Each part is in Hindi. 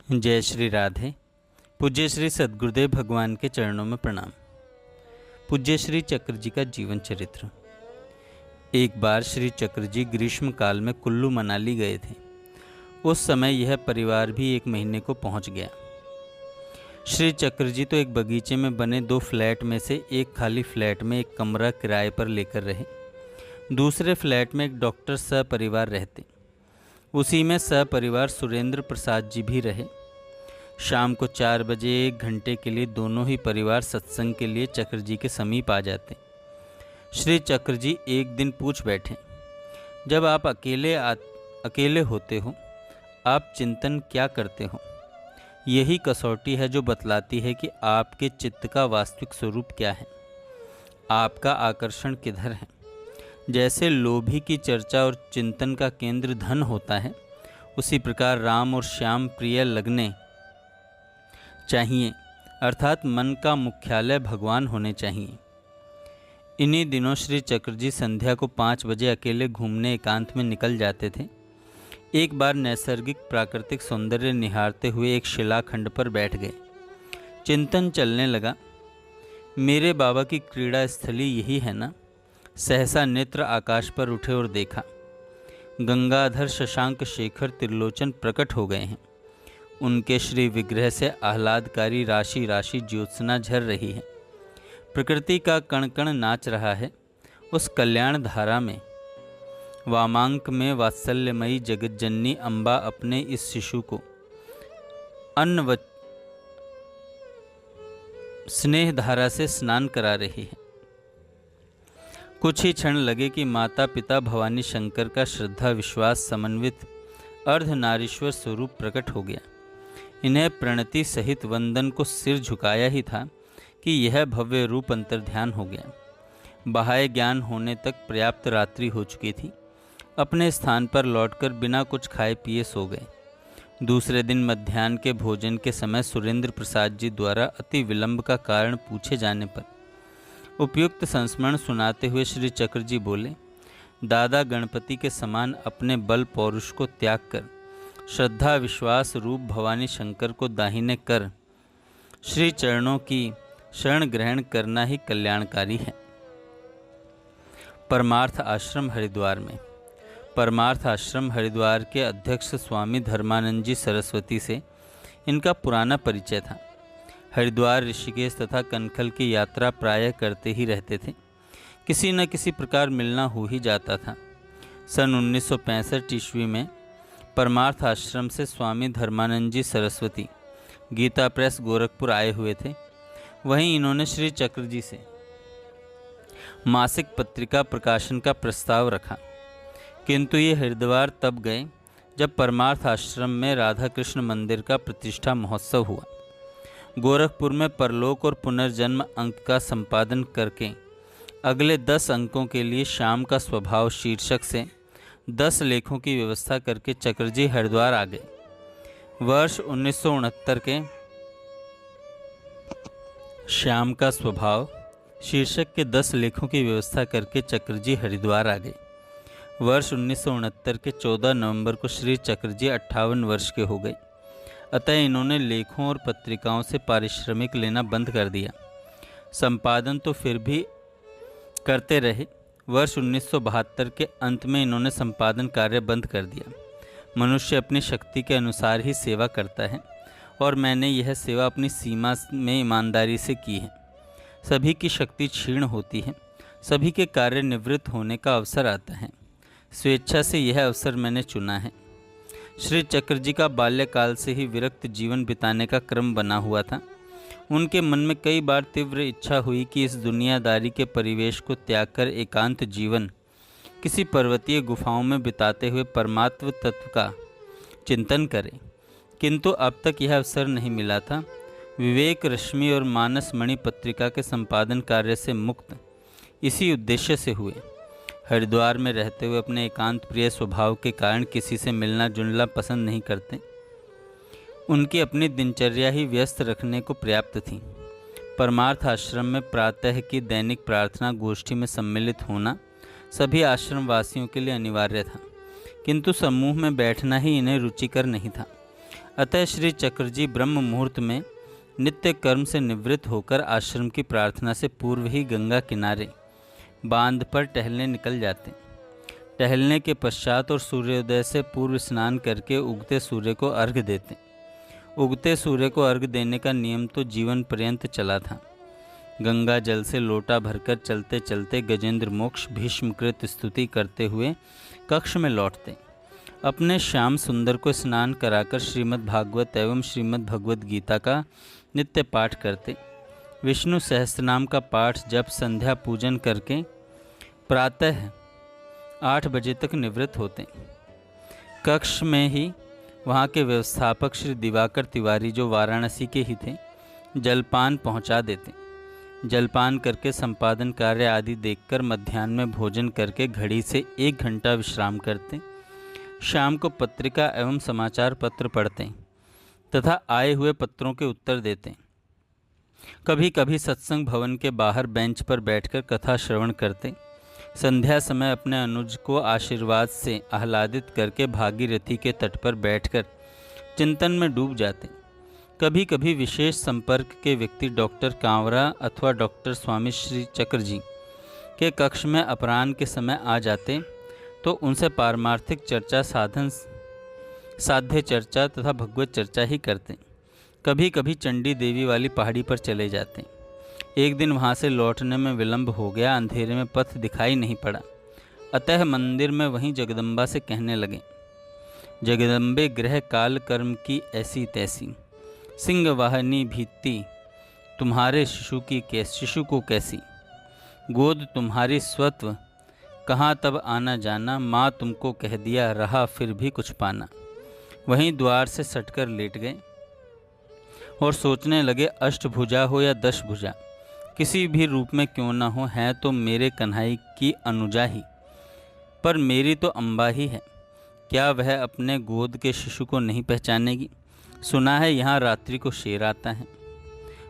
जय श्री राधे। पूज्य श्री सद्गुरुदेव भगवान के चरणों में प्रणाम। पूज्य श्री चक्र जी का जीवन चरित्र। एक बार श्री चक्र जी ग्रीष्म काल में कुल्लू मनाली गए थे। उस समय यह परिवार भी 1 महीने को पहुंच गया। श्री चक्र जी तो एक बगीचे में बने 2 फ्लैट में से एक खाली फ्लैट में एक कमरा किराए पर लेकर रहे। दूसरे फ्लैट में एक डॉक्टर सपरिवार रहते। उसी में सपरिवार सुरेंद्र प्रसाद जी भी रहे। शाम को 4 बजे 1 घंटे के लिए दोनों ही परिवार सत्संग के लिए चक्र जी के समीप आ जाते। श्री चक्र जी एक दिन पूछ बैठे, जब आप अकेले होते हो, आप चिंतन क्या करते हो? यही कसौटी है जो बतलाती है कि आपके चित्त का वास्तविक स्वरूप क्या है, आपका आकर्षण किधर है। जैसे लोभी की चर्चा और चिंतन का केंद्र धन होता है, उसी प्रकार राम और श्याम प्रिय लगने चाहिए, अर्थात मन का मुख्यालय भगवान होने चाहिए। इन्हीं दिनों श्री चक्र जी संध्या को 5 बजे अकेले घूमने एकांत में निकल जाते थे। एक बार नैसर्गिक प्राकृतिक सौंदर्य निहारते हुए एक शिलाखंड पर बैठ गए। चिंतन चलने लगा, मेरे बाबा की क्रीड़ा स्थली यही है ना? सहसा नेत्र आकाश पर उठे और देखा, गंगाधर शशांक शेखर त्रिलोचन प्रकट हो गए हैं। उनके श्री विग्रह से आह्लादकारी राशि राशि ज्योत्सना झर रही है। प्रकृति का कण कण नाच रहा है। उस कल्याण धारा में वामांक में वात्सल्यमयी जगज्जननी अम्बा अपने इस शिशु को अन्न व स्नेह धारा से स्नान करा रही है। कुछ ही क्षण लगे कि माता पिता भवानी शंकर का श्रद्धा विश्वास समन्वित अर्धनारीश्वर स्वरूप प्रकट हो गया। इन्हें प्रणति सहित वंदन को सिर झुकाया ही था कि यह भव्य रूप अंतर्ध्यान हो गया। बाह्य ज्ञान होने तक पर्याप्त रात्रि हो चुकी थी। अपने स्थान पर लौटकर बिना कुछ खाए पिए सो गए। दूसरे दिन मध्याह्न के भोजन के समय सुरेंद्र प्रसाद जी द्वारा अति विलंब का कारण पूछे जाने पर उपयुक्त संस्मरण सुनाते हुए श्री चक्र जी बोले, दादा गणपति के समान अपने बल पौरुष को त्याग कर श्रद्धा विश्वास रूप भवानी शंकर को दाहिने कर श्री चरणों की शरण ग्रहण करना ही कल्याणकारी है। परमार्थ आश्रम हरिद्वार में। परमार्थ आश्रम हरिद्वार के अध्यक्ष स्वामी धर्मानंद जी सरस्वती से इनका पुराना परिचय था। हरिद्वार, ऋषिकेश तथा कनखल की यात्रा प्रायः करते ही रहते थे। किसी न किसी प्रकार मिलना हो ही जाता था। सन 1965 ईस्वी में परमार्थ आश्रम से स्वामी धर्मानंद जी सरस्वती गीता प्रेस गोरखपुर आए हुए थे। वहीं इन्होंने श्री चक्र जी से मासिक पत्रिका प्रकाशन का प्रस्ताव रखा, किंतु ये हरिद्वार तब गए जब परमार्थ आश्रम में राधा कृष्ण मंदिर का प्रतिष्ठा महोत्सव हुआ। गोरखपुर में परलोक और पुनर्जन्म अंक का संपादन करके अगले 10 अंकों के लिए शाम का स्वभाव शीर्षक से 10 लेखों की व्यवस्था करके चक्र जी हरिद्वार आ गए। वर्ष 1969 के शाम का स्वभाव शीर्षक के 10 लेखों की व्यवस्था करके चक्र जी हरिद्वार आ गए। वर्ष 1969 के 14 नवंबर को श्री चक्र जी 58 वर्ष के हो गए। अतः इन्होंने लेखों और पत्रिकाओं से पारिश्रमिक लेना बंद कर दिया। संपादन तो फिर भी करते रहे। वर्ष 1972 के अंत में इन्होंने संपादन कार्य बंद कर दिया। मनुष्य अपनी शक्ति के अनुसार ही सेवा करता है और मैंने यह सेवा अपनी सीमा में ईमानदारी से की है। सभी की शक्ति क्षीण होती है, सभी के कार्य निवृत्त होने का अवसर आता है। स्वेच्छा से यह अवसर मैंने चुना है। श्री चक्र जी का बाल्यकाल से ही विरक्त जीवन बिताने का क्रम बना हुआ था। उनके मन में कई बार तीव्र इच्छा हुई कि इस दुनियादारी के परिवेश को त्याग कर एकांत जीवन किसी पर्वतीय गुफाओं में बिताते हुए परमात्म तत्व का चिंतन करें, किंतु अब तक यह अवसर नहीं मिला था। विवेक रश्मि और मानस मणि पत्रिका के संपादन कार्य से मुक्त इसी उद्देश्य से हुए। हरिद्वार में रहते हुए अपने एकांत प्रिय स्वभाव के कारण किसी से मिलना जुलना पसंद नहीं करते। उनकी अपनी दिनचर्या ही व्यस्त रखने को पर्याप्त थी। परमार्थ आश्रम में प्रातः की दैनिक प्रार्थना गोष्ठी में सम्मिलित होना सभी आश्रम वासियों के लिए अनिवार्य था, किंतु समूह में बैठना ही इन्हें रुचिकर नहीं था। अतः श्री चक्रजी ब्रह्म मुहूर्त में नित्य कर्म से निवृत्त होकर आश्रम की प्रार्थना से पूर्व ही गंगा किनारे बांध पर टहलने निकल जाते। टहलने के पश्चात और सूर्योदय से पूर्व स्नान करके उगते सूर्य को अर्घ्य देते। उगते सूर्य को अर्घ्य देने का नियम तो जीवन पर्यंत चला था। गंगा जल से लोटा भरकर चलते चलते गजेंद्र मोक्ष भीष्मकृत स्तुति करते हुए कक्ष में लौटते। अपने श्याम सुंदर को स्नान कराकर श्रीमद् भागवत एवं श्रीमद् भगवत गीता का नित्य पाठ करते। विष्णु सहस्त्रनाम का पाठ जप संध्या पूजन करके प्रातः 8 बजे तक निवृत्त होते। कक्ष में ही वहाँ के व्यवस्थापक श्री दिवाकर तिवारी, जो वाराणसी के ही थे, जलपान पहुँचा देते। जलपान करके संपादन कार्य आदि देखकर मध्याह्न में भोजन करके घड़ी से 1 घंटा विश्राम करते। शाम को पत्रिका एवं समाचार पत्र पढ़ते तथा आए हुए पत्रों के उत्तर देते। कभी कभी सत्संग भवन के बाहर बेंच पर बैठकर कथा श्रवण करते। संध्या समय अपने अनुज को आशीर्वाद से आह्लादित करके भागीरथी के तट पर बैठकर चिंतन में डूब जाते। कभी कभी विशेष संपर्क के व्यक्ति डॉक्टर कांवरा अथवा डॉक्टर स्वामी श्री चक्रजी के कक्ष में अपराह्न के समय आ जाते तो उनसे पारमार्थिक चर्चा, साध्य चर्चा तथा भगवत चर्चा ही करते। कभी कभी चंडी देवी वाली पहाड़ी पर चले जाते। एक दिन वहाँ से लौटने में विलंब हो गया। अंधेरे में पथ दिखाई नहीं पड़ा। अतः मंदिर में वहीं जगदम्बा से कहने लगे, जगदम्बे ग्रह काल कर्म की ऐसी तैसी, सिंह वाहनी भीति तुम्हारे शिशु को कैसी, गोद तुम्हारी स्वत्व कहाँ तब आना जाना, माँ तुमको कह दिया रहा फिर भी कुछ पाना। वहीं द्वार से सटकर लेट गए और सोचने लगे, अष्टभुजा हो या 10 भुजा, किसी भी रूप में क्यों न हो, है तो मेरे कन्हई की अनुजा ही, पर मेरी तो अम्बा ही है। क्या वह अपने गोद के शिशु को नहीं पहचानेगी? सुना है यहाँ रात्रि को शेर आता है।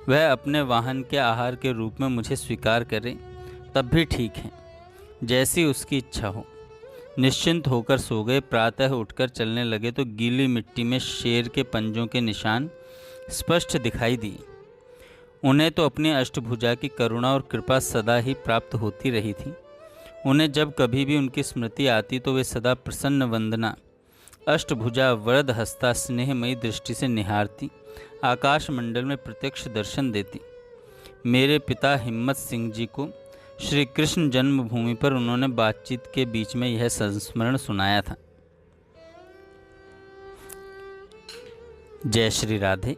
वह अपने वाहन के आहार के रूप में मुझे स्वीकार करे तब भी ठीक है, जैसी उसकी इच्छा हो। निश्चिंत होकर सो गए। प्रातः उठकर चलने लगे तो गीली मिट्टी में शेर के पंजों के निशान स्पष्ट दिखाई दिए। उन्हें तो अपनी अष्टभुजा की करुणा और कृपा सदा ही प्राप्त होती रही थी। उन्हें जब कभी भी उनकी स्मृति आती तो वे सदा प्रसन्न वंदना, अष्टभुजा वरद हस्ता स्नेहमयी दृष्टि से निहारती, आकाश मंडल में प्रत्यक्ष दर्शन देती। मेरे पिता हिम्मत सिंह जी को श्री कृष्ण जन्मभूमि पर उन्होंने बातचीत के बीच में यह संस्मरण सुनाया था। जय श्री राधे।